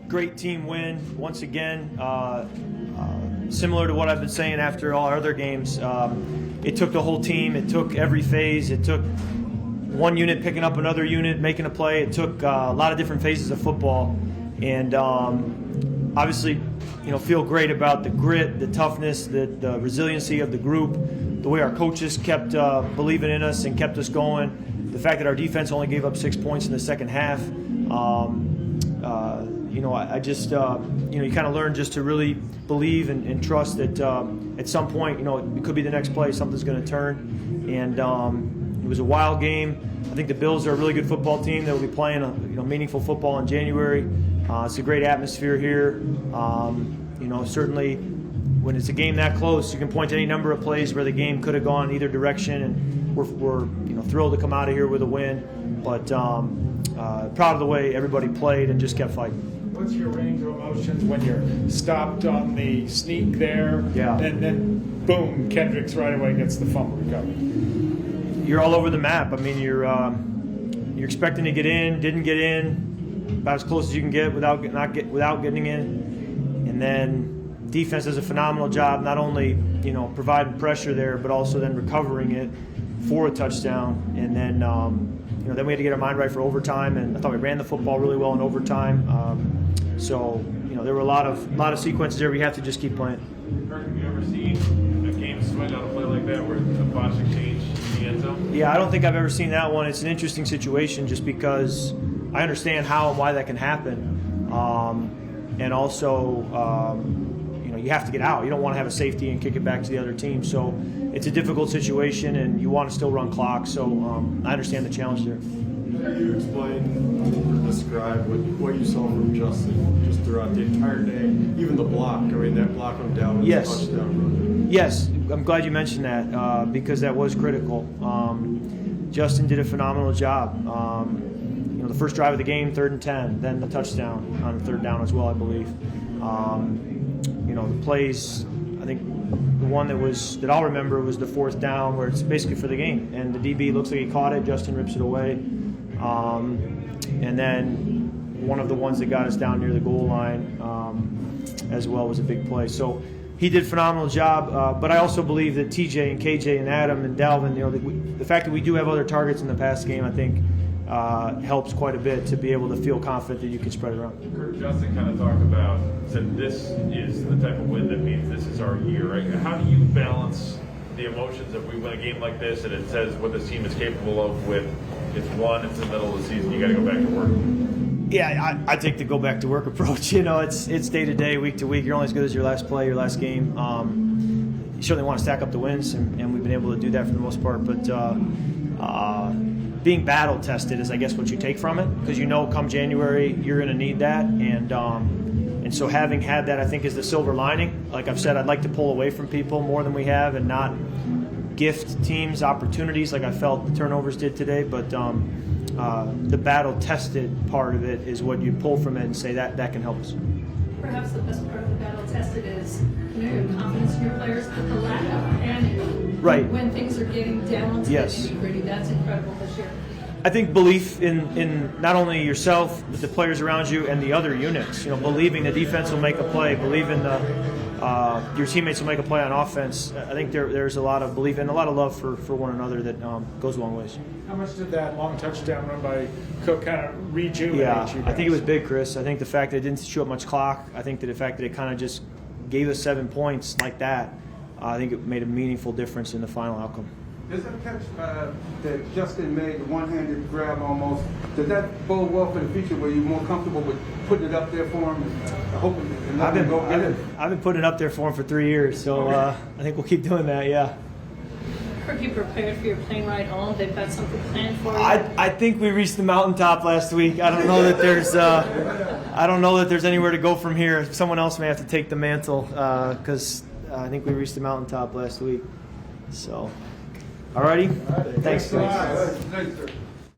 great team win once again. Similar to what I've been saying after all our other games, it took the whole team. It took every phase. It took one unit picking up another unit, making a play. It took a lot of different phases of football, and obviously, feel great about the grit, the toughness, the resiliency of the group, the way our coaches kept believing in us and kept us going. The fact that our defense only gave up 6 points in the second half. I just, you kind of learn just to really believe and trust that at some point, it could be the next play, something's going to turn. And it was a wild game. I think the Bills are a really good football team. They'll be playing meaningful football in January. It's a great atmosphere here. Certainly when it's a game that close, you can point to any number of plays where the game could have gone either direction, and we're thrilled to come out of here with a win. But proud of the way everybody played and just kept fighting. What's your range of emotions when you're stopped on the sneak there, and then boom, Kendricks right away gets the fumble recovery? You're all over the map. I mean, you're expecting to get in, didn't get in, about as close as you can get without getting in, and then defense does a phenomenal job not only providing pressure there, but also then recovering it for a touchdown, and then then we had to get our mind right for overtime, and I thought we ran the football really well in overtime. So there were a lot of sequences there we have to just keep playing. Kirk, have you ever seen a game swing on a play like that where a botch exchange in the end zone? Yeah, I don't think I've ever seen that one. It's an interesting situation just because I understand how and why that can happen, and also you have to get out. You don't want to have a safety and kick it back to the other team. So it's a difficult situation, and you want to still run clock. So I understand the challenge there. Can you explain or describe what you saw from Justin just throughout the entire day, even the block? I mean, that block on down was a touchdown run. Yes, I'm glad you mentioned that because that was critical. Justin did a phenomenal job. The first drive of the game, 3rd and 10, then the touchdown on 3rd down as well, I believe. The plays, I think the one that I'll remember was the 4th down where it's basically for the game, and the DB looks like he caught it, Justin rips it away, and then one of the ones that got us down near the goal line as well was a big play. So he did a phenomenal job, but I also believe that TJ and KJ and Adam and Dalvin, the fact that we do have other targets in the past game, I think helps quite a bit to be able to feel confident that you can spread it around. Kirk, Justin kind of talked about, said this is the type of win that means this is our year, right? How do you balance the emotions if we win a game like this and it says what this team is capable of with it's the middle of the season, you got to go back to work? Yeah, I take the go back to work approach. It's day to day, week to week. You're only as good as your last play, your last game. You certainly want to stack up the wins, and we've been able to do that for the most part. But being battle tested is, I guess, what you take from it, because come January you're going to need that, and so having had that, I think, is the silver lining. Like I've said, I'd like to pull away from people more than we have, and not gift teams opportunities like I felt the turnovers did today. But the battle tested part of it is what you pull from it and say that can help us. Perhaps the best part of the battle tested is your confidence in your players, but the lack of panic. Right. When things are getting down to the nitty-gritty, that's incredible this year. I think belief in not only yourself, but the players around you and the other units. Believing the defense will make a play, believing your teammates will make a play on offense. I think there's a lot of belief and a lot of love for one another that goes a long ways. How much did that long touchdown run by Cook kind of rejuvenate you guys? I think it was big, Chris. I think the fact that it didn't chew up much clock, I think that the fact that it kind of just gave us 7 points like that, I think it made a meaningful difference in the final outcome. Does that catch that Justin made, the one-handed grab almost, does that bode well for the future where you're more comfortable with putting it up there for him and hoping and letting him go get it? I've been putting it up there for him for 3 years, so I think we'll keep doing that, yeah. Kirk, you prepared for your plane ride home? They've got something planned for you? I think we reached the mountaintop last week. I don't know that there's anywhere to go from here. Someone else may have to take the mantle because I think we reached the mountaintop last week. So, alrighty. Thanks, guys. Thanks, sir.